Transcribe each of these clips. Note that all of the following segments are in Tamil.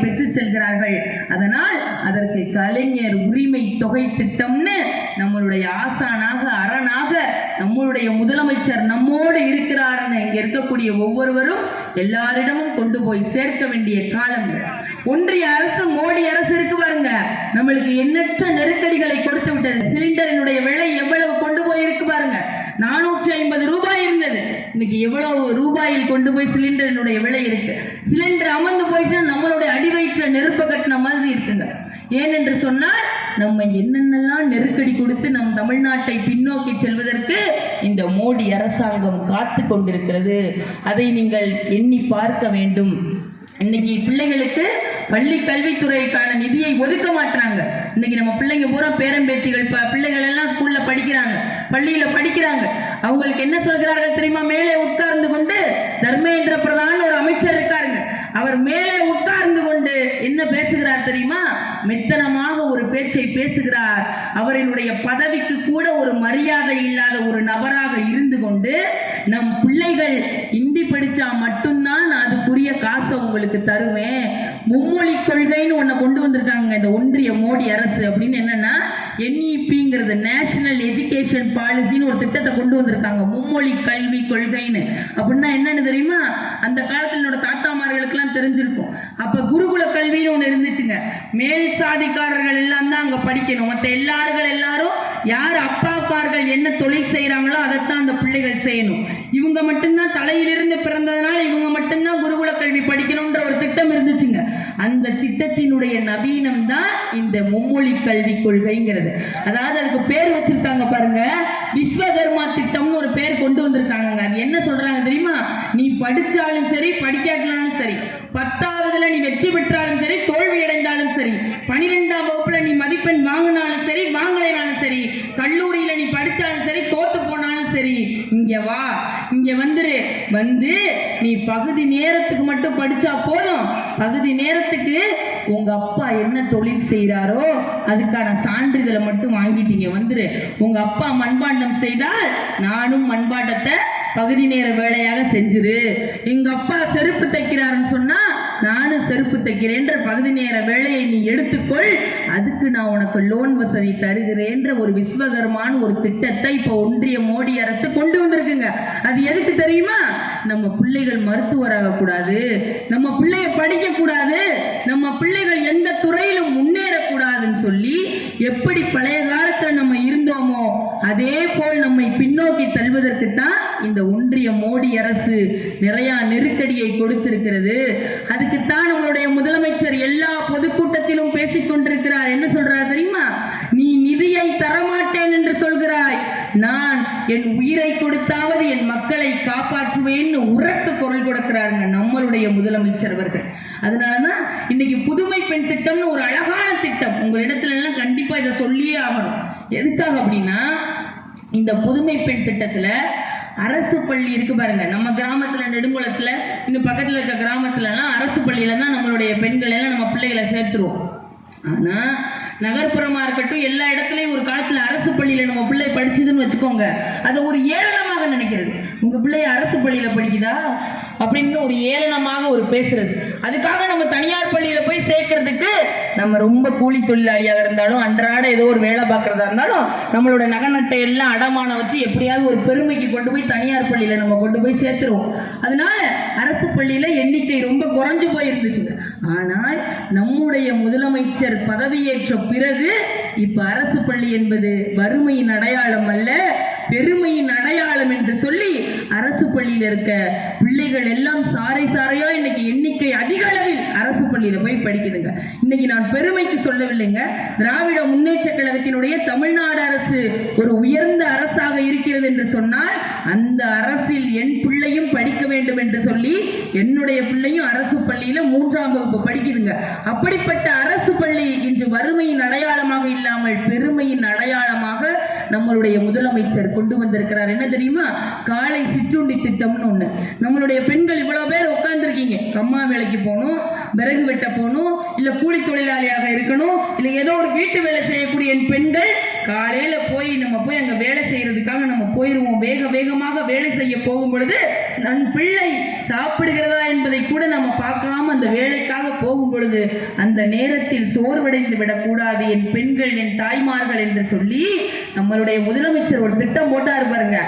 பெற்று செல்கிறார்கள். அதனால் அதற்கு கலைஞர் உரிமை தொகை திட்டம்னு நம்மளுடைய ஆசானாக அரணாக நம்மளுடைய முதலமைச்சர் நம்மோடு இருக்கிறார்னு இங்க இருக்கக்கூடிய ஒவ்வொருவரும் எல்லாரிடமும் கொண்டு போய் சேர்க்க வேண்டிய காலம். ஒன்றிய அரசு மோடி அரசு இருக்கு பாருங்க, நம்மளுக்கு எண்ணற்ற நெருக்கடிகளை கொடுத்து விட்டது. சிலிண்டரினுடைய விலை எவ்வளவு கொண்டு போய் இருக்கு பாருங்க. 450 ரூபாய் இருந்தது, இன்னைக்கு எவ்வளவு ரூபாயில் கொண்டு போய் சிலிண்டரினுடைய விலை இருக்கு. சிலிண்டர் அமர்ந்து போயிடுச்சுன்னா நம்மளுடைய அடிவயிற்ற நெருப்ப கட்டின மாதிரி இருக்குங்க. ஏனென்று சொன்னால் நம்ம என்னென்னலாம் நெருக்கடி கொடுத்து நம் தமிழ்நாட்டை பின்னோக்கி செல்வதற்கு இந்த மோடி அரசாங்கம் காத்து கொண்டிருக்கிறது. அதை நீங்கள் எண்ணி பார்க்க வேண்டும். இன்னைக்கு பிள்ளைகளுக்கு பள்ளி கல்வித்துறைக்கான நிதியை ஒதுக்க மாட்டாங்க. இன்னைக்கு நம்ம பிள்ளைங்க பூரா பேரம்பேத்திகள் பிள்ளைகள் எல்லாம் ஸ்கூல்ல படிக்கிறாங்க, பள்ளியில படிக்கிறாங்க. அவங்களுக்கு என்ன சொல்கிறார்கள் தெரியுமா? மேலே உட்கார்ந்து கொண்டு தர்மேந்திர பிரதான் ஒரு அமைச்சர் இருக்காருங்க, அவர் மேலே உட்கார்ந்து கொண்டு என்ன பேசுகிறார் தெரியுமா? மெத்தனமாக ஒரு பேச்சை பேசுகிறார். அவர்களுடைய பதவிக்கு கூட ஒரு மரியாதை இல்லாத ஒரு நபராக இருந்து கொண்டு நம் பிள்ளைகள் இந்தி படிச்சா மட்டும்தான் அதுக்குரிய காசை உங்களுக்கு தருவேன், மும்மொழி கொள்கைன்னு ஒன்ன கொண்டு வந்திருக்காங்க இந்த ஒன்றிய மோடி அரசு. அப்படின்னு என்னன்னா NEPங்கிறது நேஷனல் எஜுகேஷன் பாலிசின்னு ஒரு திட்டத்தை கொண்டு வந்திருக்காங்க, மும்மொழி கல்வி கொள்கைன்னு. அப்படின்னா என்னன்னு தெரியுமா? அந்த காலத்தில் என்னோட தாத்தாமார்களுக்கெல்லாம் தெரிஞ்சிருக்கும். அப்ப குருகுல கல்வின்னு ஒண்ணு இருந்துச்சுங்க. மேல் சாதிக்காரர்கள் எல்லாம் தான் அங்க படிக்கணும், மற்ற எல்லாரும் யார் அப்பாக்கார்கள் என்ன தொழில் செய்யறாங்களோ அதைத்தான் அந்த பிள்ளைகள் செய்யணும். இவங்க மட்டும்தான் தலையிலிருந்து பிறந்ததுனால இவங்க மட்டும்தான் குருகுல கல்வி படிக்கணும்ன்ற ஒரு திட்டம் இருந்துச்சுங்க. அந்த திட்டத்தினுடைய நவீனம் தான் இந்த மும்மொழி கல்வி கொள்கைங்கிறது. அதாவது அதுக்கு பேர் வச்சிருக்காங்க பாருங்க, விஸ்வகர்மா திட்டம்னு ஒரு பேர் கொண்டு வந்திருக்காங்க. அது என்ன சொல்றாங்க தெரியுமா? நீ படிச்சாலும் சரி படிக்காட்டாலும் சரி, 10ஆவதுல நீ வெற்றி பெற்றாலும் சரி தோல்வி அடைந்தாலும் சரி, 12ஆம் வகுப்புல நீ மதிப்பெண் வாங்கினாலும் சரி வாங்கலைனாலும் சரி, கல்லூரியில நீ படிச்சாலும் சரி தோத்து போனாலும் சரி, இங்க வா, இங்க வந்துரு, வந்து நீ பகுதி நேரத்துக்கு மட்டும் படிச்சா போதும். பகுதி நேரத்துக்கு உங்க அப்பா என்ன தொழில் செய்யறாரோ அதுக்கான சான்றிதழை மட்டும் வாங்கிட்டீங்க வந்துரு. உங்க அப்பா மண்பாண்டம் செய்தால் நானும் மண்பாண்டத்தை பகுதி நேர வேலையாக செஞ்சிரு. எங்க அப்பா செருப்பு தைக்கிறாருன்னு சொன்னா நானும் செருப்பு தைக்கிறேன்ற பகுதி நேர வேலையை நீ எடுத்துக்கொள், அதுக்கு நான் உனக்கு லோன் வசதி தருகிறேன்ற ஒரு விஸ்வகர்மான ஒரு திட்டத்தை இப்ப ஒன்றிய மோடி அரசு கொண்டு வந்திருக்குங்க. அது எதுக்கு தெரியுமா? நம்ம பிள்ளைகள் மருத்துவராக கூடாது, நம்ம பிள்ளைய படிக்க கூடாது, நம்ம பிள்ளைகள் எந்த துறையிலும் முன்னேறக்கூடாதுன்னு சொல்லி எப்படி பழைய காலத்துல நம்ம இருந்தோமோ அதே போல் நம்மை பின்னோக்கி தள்ளுவதற்கு தான் இந்த ஒன்றிய மோடி அரசு நிறைய நெருக்கடியை கொடுத்திருக்கிறது. அதுக்குத்தான் நம்மளுடைய முதலமைச்சர் எல்லா பொதுக்கூட்டத்திலும் பேசிக் கொண்டிருக்கிறார். என்ன சொல்றார் தெரியுமா? நீ நிதியை தரமாட்டேன் என்று சொல்கிறாய், நான் என் உயிரை கொடுத்தாவது என் மக்களை காப்பாற்றுவேன்னு உரக்க குரல் கொடுக்கிறாருங்க நம்மளுடைய முதலமைச்சர் அவர்கள். அதனாலதான் இன்னைக்கு புதுமை பெண் திட்டம்னு ஒரு அழகான திட்டம் உங்களிடத்துல எல்லாம் கண்டிப்பா இதை சொல்லியே ஆகணும். எதுக்காக அப்படின்னா, இந்த புதுமை பெண் திட்டத்துல அரசு பள்ளி இருக்கு பாருங்க. நம்ம கிராமத்துல நெடுங்குளத்துல இன்னும் பக்கத்துல இருக்க கிராமத்துல எல்லாம் அரசு பள்ளியில தான் நம்மளுடைய பெண்களை எல்லாம் நம்ம பிள்ளைகளை சேர்த்துருவோம். ஆனா நகர்ப்புறமா இருக்கட்டும் எல்லா இடத்துலயும் ஒரு காலத்துல அரசு பள்ளியில நம்ம பிள்ளை படிச்சதுன்னு வச்சுக்கோங்க, அதை ஒரு ஏளனமாக நினைக்கிறது. உங்க பிள்ளைய அரசு பள்ளியில படிக்குதா அப்படின்னு ஒரு ஏளனமாக ஒரு பேசுறது. அதுக்காக நம்ம தனியார் பள்ளியில போய் சேர்க்கறதுக்கு நம்ம ரொம்ப கூலி தொழிலாளியாக இருந்தாலும் அன்றாட ஏதோ ஒரு வேலை பார்க்கறதா இருந்தாலும் நம்மளோட நகநட்டை எல்லாம் அடமான வச்சு எப்படியாவது ஒரு பெருமைக்கு கொண்டு போய் தனியார் பள்ளியில நம்ம கொண்டு போய் சேர்த்துருவோம். அதனால அரசு பள்ளியில எண்ணிக்கை ரொம்ப குறைஞ்சு போயிருந்துச்சு. ஆனால் நம்முடைய முதலமைச்சர் பதவியேற்ற பிறகு இப்ப அரசு பள்ளி என்பது வறுமையின் அடையாளம் அல்ல, பெருமையின் அடையாளம் என்று சொல்லி அரசு பள்ளியில் இருக்க பிள்ளைகள் எல்லாம் சாறை சாறையா இன்னைக்கு எண்ணிக்கை அதிக அளவில் அரசு பள்ளியில போய் படிக்குதுங்க. இன்னைக்கு நான் பெருமைக்கு சொல்லவில்லைங்க, திராவிட முன்னேற்ற கழகத்தினுடைய தமிழ்நாடு அரசு ஒரு உயர்ந்த அரசாக இருக்கிறது என்று சொன்னால் அந்த அரசில் என் பிள்ளையும் படிக்க வேண்டும் என்று சொல்லி என்னுடைய பிள்ளையும் அரசு பள்ளியில 3ஆம் வகுப்பு படிக்குதுங்க. அப்படிப்பட்ட அரசு பள்ளி இன்று வறுமையின் அடையாளமாக இல்லாமல் பெருமையின் அடையாளமாக நம்மளுடைய முதலமைச்சர் கொண்டு வந்திருக்கிறார். என்ன தெரியுமா? காலை சிற்றுண்டி திட்டம்னு ஒண்ணு. நம்மளுடைய பெண்கள் இவ்வளவு பேர் உட்கார்ந்து இருக்கீங்க, அம்மா வேலைக்கு போகணும், விறகு வெட்ட போகணும், இல்ல கூலி தொழிலாளியாக இருக்கணும், இல்ல ஏதோ ஒரு வீட்டு வேலை செய்யக்கூடிய என் பெண்கள் காலையில நம்ம போய் அங்க வேலை செய்யறதுக்காக நம்ம போயிருவோம். வேகமாக வேலை செய்ய போகும் பொழுது நம் பிள்ளை சாப்பிடுகிறதா என்பதை கூட நம்ம பார்க்காம அந்த வேலைக்காக போகும் பொழுது அந்த நேரத்தில் சோர்வடைந்து விடக்கூடாது என் பெண்கள், என் தாய்மார்கள் என்று சொல்லி நம்மளுடைய முதலமைச்சர் ஒரு திட்டம் போட்டாரு பாருங்க,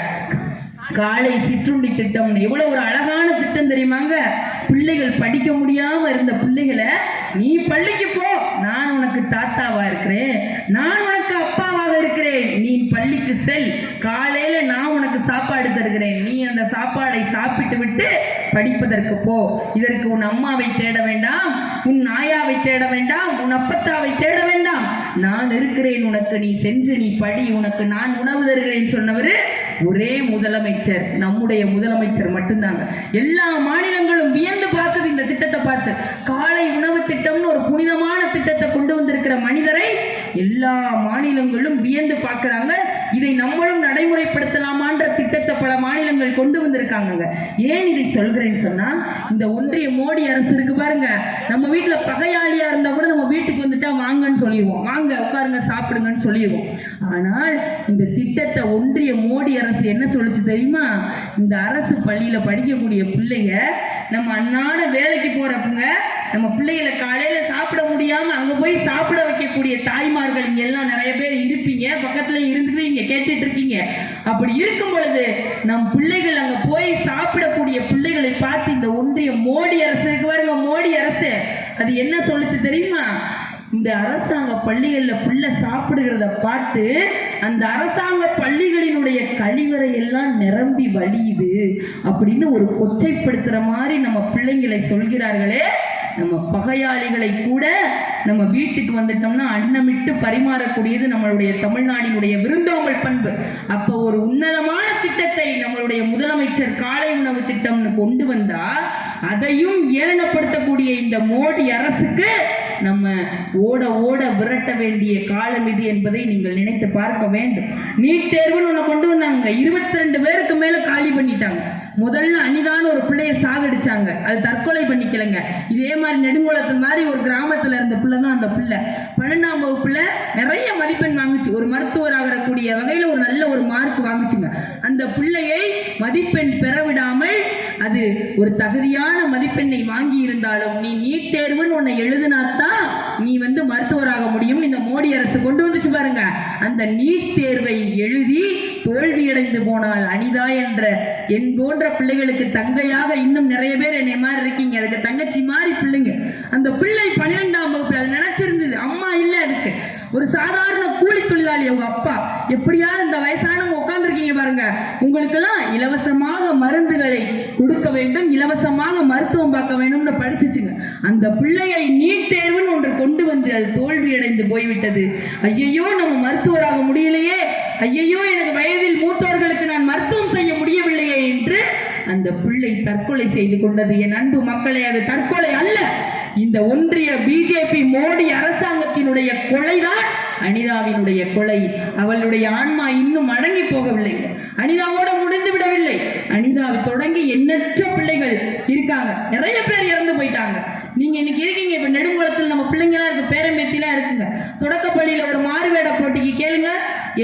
காலை சிற்றுண்டி திட்டம். எவ்வளவு ஒரு அழகான திட்டம் தெரியுமாங்க. பிள்ளைகள் படிக்க முடியாம இருந்த பிள்ளைகளை, நீ பள்ளிக்கு போ, நான் உனக்கு தாத்தாவா இருக்கிறேன், நான் உனக்கு அப்பாவாக இருக்கிறேன், நீ பள்ளிக்கு செல், காலையில நான் உனக்கு சாப்பாடு தருகிறேன், நீ அந்த சாப்பாடை சாப்பிட்டு விட்டு படிப்பதற்கு போ. இதற்கு உன் அம்மாவை தேட வேண்டாம், உன் ஆயாவை தேட வேண்டாம், உன் அப்பத்தாவை தேட வேண்டாம், நான் இருக்கிறேன் உனக்கு, நீ சென்று நீ படி, உனக்கு நான் உணவு தருகிறேன் சொன்னவர் ஒரே முதலமைச்சர், நம்முடைய முதலமைச்சர் மட்டும்தாங்க. எல்லா மாநிலங்களும் வியந்து பார்த்தது இந்த திட்டத்தை பார்த்து. காலை உணவு திட்டம்னு ஒரு புனிதமான திட்டத்தை கொண்டு வந்திருக்கிற மனிதரை எல்லா மாநிலங்களும் வியந்து பார்க்கிறாங்க. இதை நம்மளும் நடைமுறைப்படுத்தலாமான்ற திட்டத்தை பல மாநிலங்கள் கொண்டு வந்திருக்காங்க. ஏன் இதை சொல்கிறேன்னு சொன்னா, இந்த ஒன்றிய மோடி அரசு இருக்கு பாருங்க, நம்ம வீட்டுல பகையாளியா இருந்தா கூட நம்ம வீட்டுக்கு வந்துட்டா வாங்கன்னு சொல்லிடுவோம், வாங்க உட்காருங்க சாப்பிடுங்கன்னு சொல்லிடுவோம். ஆனால் இந்த திட்டத்தை ஒன்றிய மோடி அரசு என்ன சொல்லுச்சு தெரியுமா? இந்த அரசு பள்ளியில படிக்கக்கூடிய பிள்ளைங்க, நம்ம அன்னாட வேலைக்கு போறப்பங்க நம்ம பிள்ளைகளை காலையில சாப்பிட முடியாம அங்க போய் சாப்பிட வைக்கக்கூடிய தாய்மார்கள் இங்க எல்லாம் நிறைய பேர் இருப்பீங்க, பக்கத்துல இருந்துட்டு இங்க கேட்டுட்டு இருக்கீங்க. அப்படி இருக்கும் பொழுது நம் பிள்ளைகள் அங்க போய் சாப்பிடக்கூடிய பிள்ளைகளை பார்த்து இந்த ஒன்றிய மோடி அரசு இருக்கு பாருங்க, மோடி அரசு அது என்ன சொல்லுச்சு தெரியுமா? இந்த அரசாங்க பள்ளிகள்ல பிள்ளை சாப்பிடுகிறத பார்த்து அந்த அரசாங்க பள்ளிகளினுடைய கழிவறை எல்லாம் நிரம்பி வழியுது அப்படின்னு ஒரு கொச்சைப்படுத்துற மாதிரி நம்ம பிள்ளைங்களை சொல்கிறார்களே. நம்ம பகையாளிகளை கூட நம்ம வீட்டுக்கு வந்துட்டோம்னா அன்னமிட்டு பரிமாறக்கூடியது நம்மளுடைய தமிழ்நாட்டினுடைய விருந்தோம்பல் பண்பு. அப்ப ஒரு உன்னதமான திட்டத்தை நம்மளுடைய முதலமைச்சர் காலை உணவு திட்டம்னு கொண்டு வந்தா அதையும் ஏளனப்படுத்தக்கூடிய இந்த மோடி அரசுக்கு நம்ம ஓட ஓட விரட்ட வேண்டிய காலம் இது என்பதை நீங்கள் நினைத்து பார்க்க வேண்டும். நீட் தேர்வுன்னு ஒண்ணு கொண்டு வந்தாங்க, 22 பேருக்கு மேல காலி பண்ணிட்டாங்க. முதல்ல அனிதான ஒரு பிள்ளைய சாகடிச்சாங்க, அது தற்கொலை பண்ணிக்கலங்க. இதே மாதிரி நெடுங்குளத்து மாதிரி ஒரு கிராமத்துல இருந்த பிள்ளை தான் அந்த பிள்ளை. 12ஆம் வகுப்புல நிறைய மதிப்பெண் வாங்குச்சு, ஒரு மருத்துவர் ஆகக்கூடிய வகையில ஒரு நல்ல ஒரு மார்க் வாங்குச்சுங்க. அந்த பிள்ளையை மதிப்பெண் பெறவிடாமல், அது ஒரு தகுதியான மதிப்பெண்ணை வாங்கி இருந்தாலும் நீ நீட் தேர்வுன்னு ஒன்னை எழுதினாத்தான் நீ மருத்துவராக முடியும் இந்த மோடி அரசு கொண்டு வந்துச்சு பாருங்க. அந்த நீட் தேர்வை எழுதி தோல்வியடைந்து போனால் அனிதா என்ற என் போன்ற பிள்ளைகளுக்கு தங்கையாக இன்னும் நிறைய பேர் என்னை மாதிரி இருக்கீங்க, அதுக்கு தங்கச்சி மாதிரி பிள்ளைங்க. அந்த பிள்ளை 12ஆம் வகுப்பு அது நினைச்சிருந்தது, அம்மா இல்ல, அதுக்கு ஒரு சாதாரண கூலி தொழிலாளி அவங்க அப்பா. எப்படியாவது இந்த வயசானவங்க உட்கார்ந்துருக்கீங்க பாருங்க, உங்களுக்கு எல்லாம் இலவசமாக மருந்துகளை கொடுக்க வேண்டும், இலவசமாக மருத்துவம் பார்க்க வேண்டும்னு படிச்சுச்சுங்க. அந்த பிள்ளையை நீட் தேர்வுன்னு ஒன்று கொண்டு வந்து அது தோல்வியடைந்து போய்விட்டது. ஐயையோ நம்ம மருத்துவராக முடியலையே, ஐயையோ எனக்கு வயதில் மூத்தவர்களுக்கு நான் மருத்துவம் செய்ய முடியவில்லையே என்று அந்த பிள்ளை தற்கொலை செய்து கொண்டது. என் அன்பு மக்களே, அது தற்கொலை அல்ல, இந்த ஒன்றிய பிஜேபி மோடி அரசாங்கத்தினுடைய கொலைதான் அனிதாவினுடைய கொலை. அவளுடைய ஆன்மா இன்னும் அடங்கி போகவில்லை, அனிதாவோட முடிந்து விடவில்லை. அனிதாவை தொடங்கி எண்ணற்ற பிள்ளைகள் இருக்காங்க, நிறைய பேர் இறந்து போயிட்டாங்க. நீங்க இன்னைக்கு இருக்கீங்க, இப்ப நெடுங்குளத்தில் நம்ம பிள்ளைங்களா இருக்கு, பேரம்பேத்திலாம் இருக்குங்க. தொடக்கப்பள்ளியில ஒரு மாறுவேட போட்டிக்கு கேளுங்க,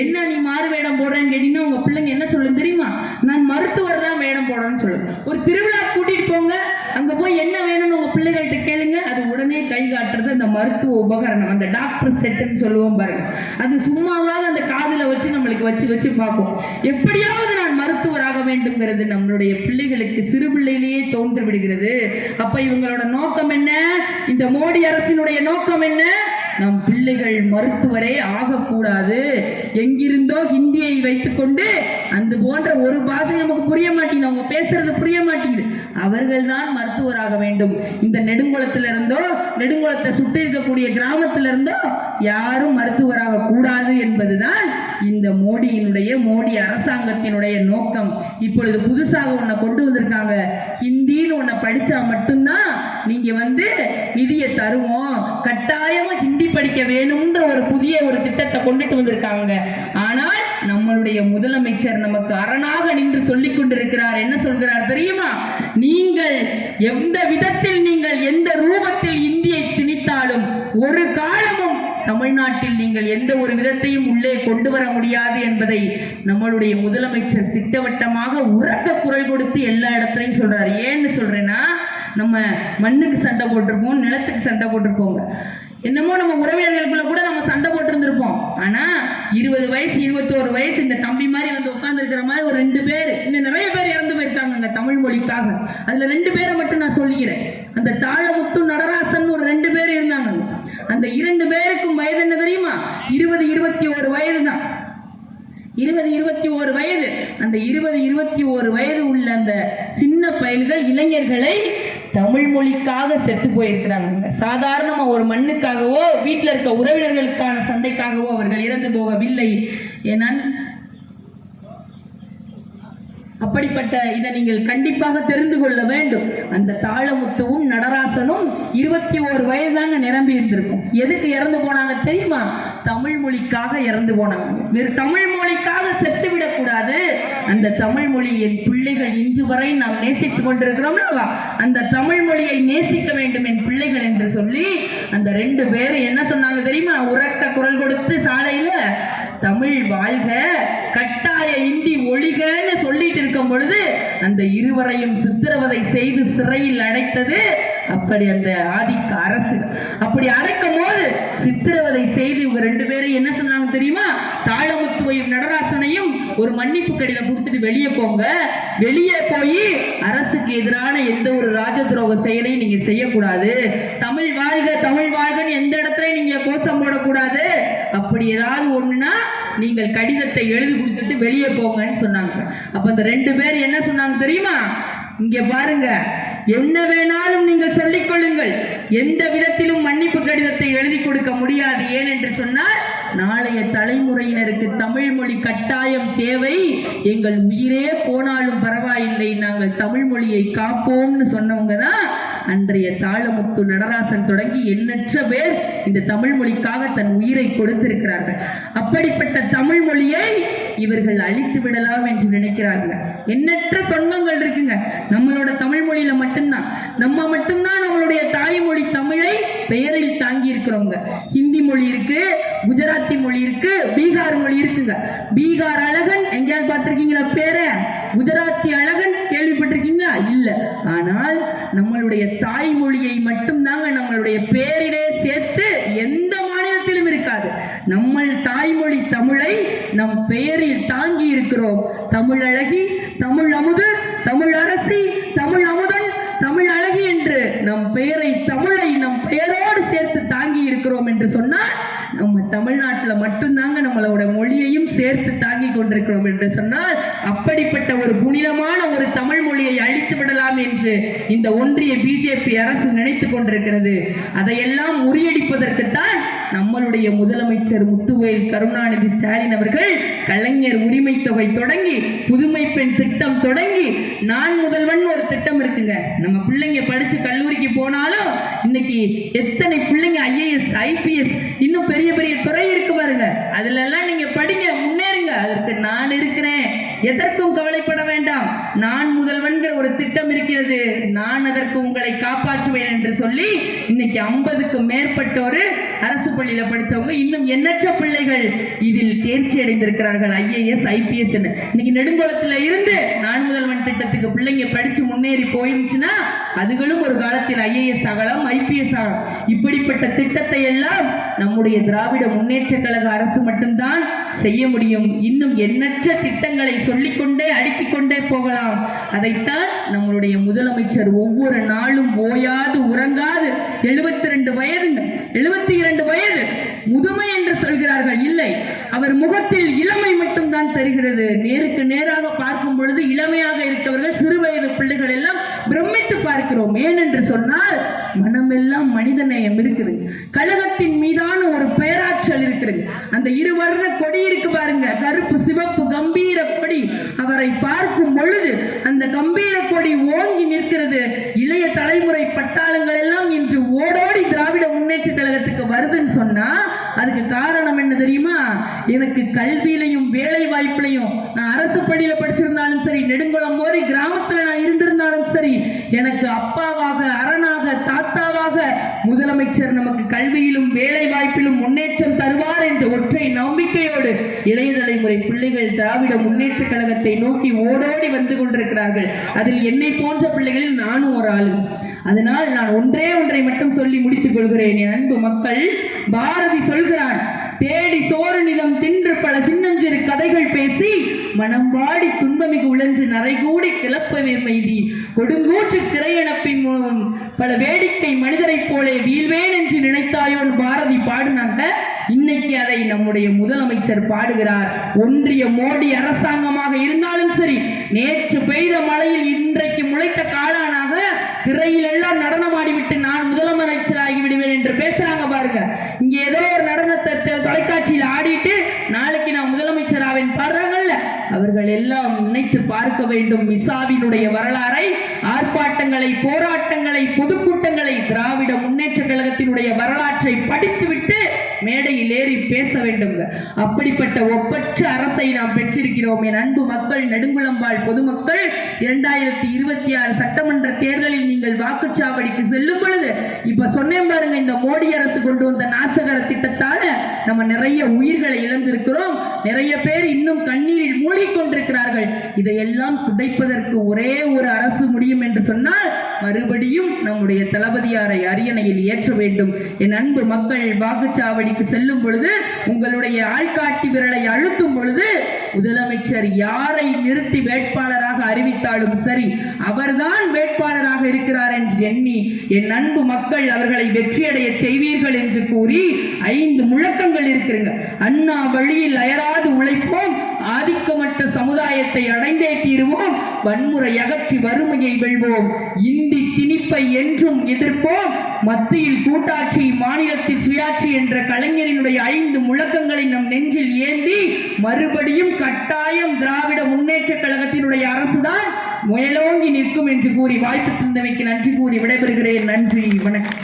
என்ன நீ மாறு வேடம் போடுறேன்னு கேட்டீங்கன்னா உங்க பிள்ளைங்க என்ன சொல்லும் தெரியுமா? நான் மருத்துவர் தான் வேடம் போடுறேன்னு சொல்லும். ஒரு திருவிழா கூட்டிட்டு போங்க, அங்க போய் என்ன வேணும்னு உங்க பிள்ளைகள்கிட்ட கேளுங்க, அது உடனே கை காட்டுறது அந்த மருத்துவ உபகரணம், அந்த டாக்டர் செட்டுன்னு சொல்லுவோம் பாருங்க. அது சும்மாவாக அந்த காதுல வச்சு நம்மளுக்கு வச்சு பார்ப்போம். எப்படியாவது நான் மருத்துவராக வேண்டும்ங்கிறது நம்மளுடைய பிள்ளைகளுக்கு சிறு பிள்ளையிலேயே தோன்று விடுகிறது. அப்ப இவங்களோட நோக்கம் என்ன? இந்த மோடி அரசினுடைய நோக்கம் என்ன? நம் பிள்ளைகள் மருத்துவரே ஆகக்கூடாது. எங்கிருந்தோ ஹிந்தியை வைத்துக்கொண்டு அந்த போன்ற ஒரு பாஷை நமக்கு புரிய மாட்டேங்குது, அவங்க பேசுறது புரிய மாட்டேங்குது, அவர்கள் தான் மருத்துவராக வேண்டும். இந்த நெடுங்குளத்துல இருந்தோ நெடுங்குளத்தை சுற்றி இருக்கக்கூடிய கிராமத்துல இருந்தோ யாரும் மருத்துவராக கூடாது என்பதுதான் இந்த மோடி அரசாங்கத்தினுடைய நோக்கம். இப்பொழுது புதுசாக ஒன்ன கொண்டு வந்திருக்காங்க, ஹிந்தின்னு ஒன்ன படிச்சா மட்டும்தான் நீங்க நிதியை தருவோம், கட்டாயமா ஹிந்தி படிக்க வேணும்ன்ற ஒரு புதிய ஒரு திட்டத்தை கொண்டுட்டு வந்திருக்காங்க. ஆனால் நம்மளுடைய முதலமைச்சர் நமக்கு அரணாக நின்று சொல்லிக் கொண்டிருக்கிறார். என்ன சொல்கிறார் தெரியுமா? நீங்கள் எந்த விதத்தில், நீங்கள் எந்த ரூபத்தில் இந்தியை திணித்தாலும் ஒரு காலமும் தமிழ்நாட்டில் நீங்கள் எந்த ஒரு விதத்தையும் உள்ளே கொண்டு வர முடியாது என்பதை நம்மளுடைய முதலமைச்சர் திட்டவட்டமாக உரக்க குரல் கொடுத்து எல்லா இடத்துலையும் சொல்றாரு. ஏன்னு சொல்றேன்னா, நம்ம மண்ணுக்கு சண்டை போட்டிருப்போம், நிலத்துக்கு சண்டை போட்டிருப்போங்க. என்னமோ நம்ம உறவினர்களுக்குள்ள கூட நம்ம சண்டை போட்டிருந்திருப்போம். ஆனா 20 வயசு 21 வயசு இந்த தம்பி மாதிரி வந்து உட்கார்ந்து இருக்கிற மாதிரி ஒரு 2 பேர், இன்னும் நிறைய பேர் இறந்து போயிருக்காங்க தமிழ் மொழிக்காக. அதுல 2 பேரை மட்டும் நான் சொல்லிக்கிறேன். அந்த தாளமுத்து நடராசன் ஒரு 2 பேர் இருந்தாங்க. அந்த 2 பேருக்கும் வயது என்ன தெரியுமா? 20-21 வயது தான். 20-21 வயது. அந்த 20-21 வயது உள்ள அந்த சின்ன பயல்கள் இளைஞர்களை தமிழ் மொழிக்காக செத்து போயிருக்கிறாங்க. சாதாரணமா ஒரு மண்ணுக்காகவோ வீட்டில் இருக்க உறவினர்களுக்கான சண்டைக்காகவோ அவர்கள் இறந்து போகவில்லை. ஏன்னா அப்படிப்பட்ட இதை நீங்கள் கண்டிப்பாக தெரிந்து கொள்ள வேண்டும். அந்த தாளமுத்துவும் நடராசனும் 21 வயது தாங்க நிரம்பி இருந்திருக்கும். எதுக்கு இறந்து போனாங்க தெரியுமா? தமிழ் மொழிக்காக இறந்து போனாங்க. வேறு தமிழ் மொழிக்காக செத்து விடக்கூடாது. அந்த தமிழ் மொழி என் பிள்ளைகள் இன்று வரை நாம் நேசித்துக் கொண்டிருக்கிறோம். அந்த தமிழ் மொழியை நேசிக்க வேண்டும் என் பிள்ளைகள் என்று சொல்லி அந்த 2 பேர் என்ன சொன்னாங்க தெரியுமா? உரக்க குரல் கொடுத்து சாலையில தமிழ் வாழ்க, கட்டாய இந்தி ஒழிகன்னு சொல்லிட்டு இருக்கும் பொழுது அந்த இருவரையும் சித்திரவதை செய்து சிறையில் அடைத்தது அப்படி அந்த ஆதிக்க அரசு. அப்படி அடைக்கும் போது சித்திரவதை செய்து இவங்க 2 பேரும் என்ன சொன்னாங்க தெரியுமா? தாளமுத்துவையும் நடராசனையும் ஒரு மன்னிப்பு கடிதம் கொடுத்துட்டு வெளியே போங்க, வெளியே போய் அரசுக்கு எதிரான எந்த ஒரு ராஜ துரோக செயலையும் நீங்க செய்யக்கூடாது, தமிழ் வாழ்க தமிழ் வாழ்கன்னு எந்த இடத்துல நீங்க கோஷம் போடக்கூடாது, அப்படி ஏதாவது ஒண்ணுனா நீங்கள் கடிதத்தை எழுதி கொடுத்துட்டு வெளியே போங்கன்னு சொன்னாங்க. அப்ப அந்த 2 பேர் என்ன சொன்னாங்க தெரியுமா? இங்க பாருங்க, என்ன வேணாலும் நீங்கள் சொல்லிக் கொள்ளுங்கள், எந்த விதத்திலும் மன்னிப்பு கடிதத்தை எழுதி கொடுக்க முடியாது. ஏன் என்று சொன்னால் நாளைய தலைமுறையினருக்கு தமிழ் மொழி கட்டாயம் தேவை, எங்கள் உயிரே போனாலும் பரவாயில்லை, நாங்கள் தமிழ் மொழியை காப்போம்னு சொன்னவங்க தான் அன்றைய தாளமுத்து நடராசன் தொடங்கி எண்ணற்ற பேர் இந்த தமிழ் மொழிக்காக தன் உயிரை கொடுத்திருக்கிறார்கள். அப்படிப்பட்ட தமிழ் மொழியை இவர்கள் அழித்து விடலாம் என்று நினைக்கிறார்கள். எண்ணற்ற தொன்மங்கள் இருக்குங்க நம்மளோட தமிழ் மொழியில மட்டும்தான். நம்ம மட்டும்தான் நம்மளுடைய தாய்மொழி தமிழை பெயரில் தாங்கி இருக்கிறோங்க. ஹிந்தி மொழி இருக்கு, குஜராத்தி மொழி இருக்கு, பீகார் மொழி இருக்குங்க. பீகார் அழகன் எங்கேயாவது பார்த்திருக்கீங்களா பேரை? குஜராத்தி அழகன் கேள்விப்பட்டிருக்கீங்களா? இல்ல. ஆனால் நம்மளுடைய தாய்மொழியை மட்டும்தாங்க நம்மளுடைய பேரிலே சேர்த்து எந்த மாநிலத்திலும் இருக்காது. நம்ம தாய்மொழி தமிழை நம் பெயரில் தாங்கி இருக்கிறோம். தமிழ் அழகி, தமிழ் அமுது, தமிழ் அரசி, தமிழ் அமுதன், தமிழ் அழகி என்று நம் பெயரை தமிழை நம் பெயரோடு சேர்த்து தாங்கி இருக்கிறோம் என்று சொன்னால் நம்ம தமிழ்நாட்டில் மட்டும்தாங்க நம்மளோட மொழியையும் சேர்த்து தாங்கி கொண்டிருக்கிறோம் என்று சொன்னால் அப்படிப்பட்ட ஒரு புனிதமான ஒரு தமிழ் மொழியை அழித்து விடலாம் என்று இந்த ஒன்றிய பிஜேபி அரசு நினைத்துக் கொண்டிருக்கிறது. அதையெல்லாம் முறியடிப்பதற்குத்தான் நம்மளுடைய முதலமைச்சர் முத்துவேல் கருணாநிதி ஸ்டாலின் அவர்கள் கலைஞர் உரிமை தொகை தொடங்கி, புதுமை பெண் திட்டம் தொடங்கி, நான் முதல்வன் ஒரு திட்டம் இருக்குங்க. நம்ம பிள்ளைங்க படிச்சு கல்லூரிக்கு போனாலும் இன்னைக்கு எத்தனை பிள்ளைங்க IAS IPS இன்னும் பெரிய பெரிய துறை இருக்கு பாருங்க. அதுல எல்லாம் நீங்க படிங்க, முன்னேறுங்க. அதற்கு நான் இருக்கிறேன், எதற்கும் கவலைப்பட வேண்டாம். நான் முதல்வன்கிற ஒரு திட்டம் இருக்கிறது, நான் அதற்கு உங்களை காப்பாற்றுவேன் என்று சொல்லி இன்னைக்கு 50க்கும் மேற்பட்டோர் அரசு பள்ளியில படிச்சவங்க, இன்னும் எண்ணற்ற பிள்ளைகள் இதில் தேர்ச்சி அடைந்திருக்கிறார்கள் IAS IPS. இன்னைக்கு நெடுங்குளத்துல இருந்து நான் முதல்வன் திட்டத்துக்கு பிள்ளைங்க படிச்சு முன்னேறி போயிருச்சுன்னா அதுகளும் ஒரு காலத்தில் IAS ஆகலாம், IPS ஆகலாம். இப்படிப்பட்ட திட்டத்தை எல்லாம் நம்முடைய திராவிட முன்னேற்ற கழக அரசு மட்டும்தான் செய்ய முடியும். இன்னும் எண்ணற்ற திட்டங்களை சொல்லிக்கொண்டே அடுக்கிக் கொண்டே போகலாம். அதைத்தான் நம்மளுடைய முதலமைச்சர் ஒவ்வொரு நாளும் ஓயாது உறங்காது 72 வயது 72 வயது முதுமை என்று சொல்கிறார்கள். இல்லை, அவர் முகத்தில் இளமை மட்டும்தான் தெரிகிறது. நேருக்கு நேராக பார்க்கும் பொழுது இளமையாக இருக்கவர்கள் சிறு வயது பிள்ளைகள் எல்லாம் பிரமித்து பார்க்கிறோம். ஏனென்று சொன்னால் மனமெல்லாம் மனிதநேயம் இருக்குது, கழகத்தின் மீதான ஒரு பேராற்றல் இருக்கிறது. அந்த இருவர்ண கொடி இருக்கு பாருங்க, கருப்பு சிவப்பு கம்பீர கொடி. அவரை பார்க்கும் பொழுது அந்த கம்பீர கொடி ஓங்கி நிற்கிறது. இளைய தலைமுறை பட்டாளங்கள் எல்லாம் இன்று ஓடோடி திராவிட முன்னேற்ற கழகத்துக்கு வருதுன்னு சொன்னா அதுக்கு காரணம் என்ன தெரியுமா? எனக்கு கல்வியிலையும் வேலை வாய்ப்புலையும், நான் அரசு பள்ளியில படிச்சிருந்தாலும் சரி, நெடுங்குளம் போரி கிராமத்துல நான் இருந்திருந்தாலும் சரி, எனக்கு அப்பாவாக, அரணாக, தாத்தாவாக முதலமைச்சர் நமக்கு கல்வியிலும் வேலை வாய்ப்பிலும் முன்னேற்றம் தருவார் என்ற ஒற்றை நம்பிக்கையோடு இளைய தலைமுறை பிள்ளைகள் திராவிட முன்னேற்ற கழகத்தை நோக்கி ஓடோடி வந்து கொண்டிருக்கிறார்கள். அதில் என்னை போன்ற பிள்ளைகளில் நானும் ஒரு ஆளு. அதனால் நான் ஒன்றை மட்டும் சொல்லி முடித்துக் கொள்கிறேன். என் அன்பு மக்கள், பாரதி சொல்கிறான், தேடி சோறு நிலம் தின்று பல சின்னஞ்சிறு கதைகள் பேசி மனம் வாடி துன்பமிகு உழன்று நரைகூடி கிளப்பவே மைதி கொடுங்கூற்று திரையணப்பின் மூலம் பல வேடிக்கை மனிதரை போலே வீழ்வேன் என்று நினைத்தாயோன் பாரதி பாடினாங்க. இன்னைக்கு அதை நம்முடைய முதலமைச்சர் பாடுகிறார். ஒன்றிய மோடி அரசாங்கமாக இருந்தாலும் சரி, நேற்று பெய்த மழையில் இன்றைக்கு முளைத்த காளானாக திரையில் எல்லாம் நடனமாடிவிட்டு நான் முதலமைச்சராகி விடுவேன் என்று பேசுறாங்க பாருங்க. இங்க ஏதோ ஒரு நடனத்தை தொலைக்காட்சியில் ஆடிட்டு நாளைக்கு நான் முதலமைச்சர் ஆவேன் பாடுறாங்கல்ல, அவர்கள் எல்லாம் நினைத்து பார்க்க வேண்டும். விசாவினுடைய வரலாறை, ஆர்ப்பாட்டங்களை, போராட்டங்களை, பொதுக்கூட்டங்களை, திராவிட முன்னேற்ற கழகத்தினுடைய வரலாற்றை படித்துவிட்டு மேடையில் ஏறி பேச வேண்டும். அப்படிப்பட்ட ஒப்பற்ற அரசை நாம் பெற்றிருக்கிறோம். என் அன்பு மக்கள், நெடுங்குளம்பால் பொதுமக்கள், 2026 சட்டமன்ற தேர்தலில் நீங்கள் வாக்குச்சாவடிக்கு செல்லும் பொழுது இப்ப சொன்னேன் பாருங்க, இந்த மோடி அரசு கொண்டு வந்த நாசகர திட்டத்தால நம்ம நிறைய உயிர்களை இழந்திருக்கிறோம். நிறைய பேர் இன்னும் கண்ணீரில் மூழ்கிக்கொண்டிருக்கிறார்கள். இதையெல்லாம் துடைப்பதற்கு ஒரே ஒரு அரசு முடியும் என்று சொன்னால் மறுபடியும் நம்முடைய தளபதியாரை அரியணையில் ஏற்ற வேண்டும். என் அன்பு மக்கள், வாக்குச்சாவடிக்கு செல்லும் பொழுது உங்களுடைய ஆள்காட்டி விரலை அழுத்தும் பொழுது முதலமைச்சர் யாரை நிறுத்தி வேட்பாளராக அறிவித்தாலும் சரி, அவர்தான் வேட்பாளராக இருக்கிறார் என்று எண்ணி என் அன்பு மக்கள் அவர்களை வெற்றியடைய செய்வீர்கள் என்று கூறி 5 முழக்கங்கள் இருக்குங்க. அண்ணா வழியில் அயராது உழைப்போம், ஆதிக்கமற்ற சமுதாயத்தை அடைந்தே தீருவோம், வன்முறை அகற்றி வறுமையை வெல்வோம், இந்தி திணிப்பை என்றும் எதிர்ப்போம், மத்தியில் கூட்டாட்சி மாநிலத்தில் சுயாட்சி என்ற கலைஞரினுடைய 5 முழக்கங்களை நம் நெஞ்சில் ஏந்தி மறுபடியும் கட்டாயம் திராவிட முன்னேற்ற கழகத்தினுடைய அரசுதான் முயலோங்கி நிற்கும் என்று கூறி வாய்ப்பு தந்தமைக்கு நன்றி கூறி விடைபெறுகிறேன். நன்றி, வணக்கம்.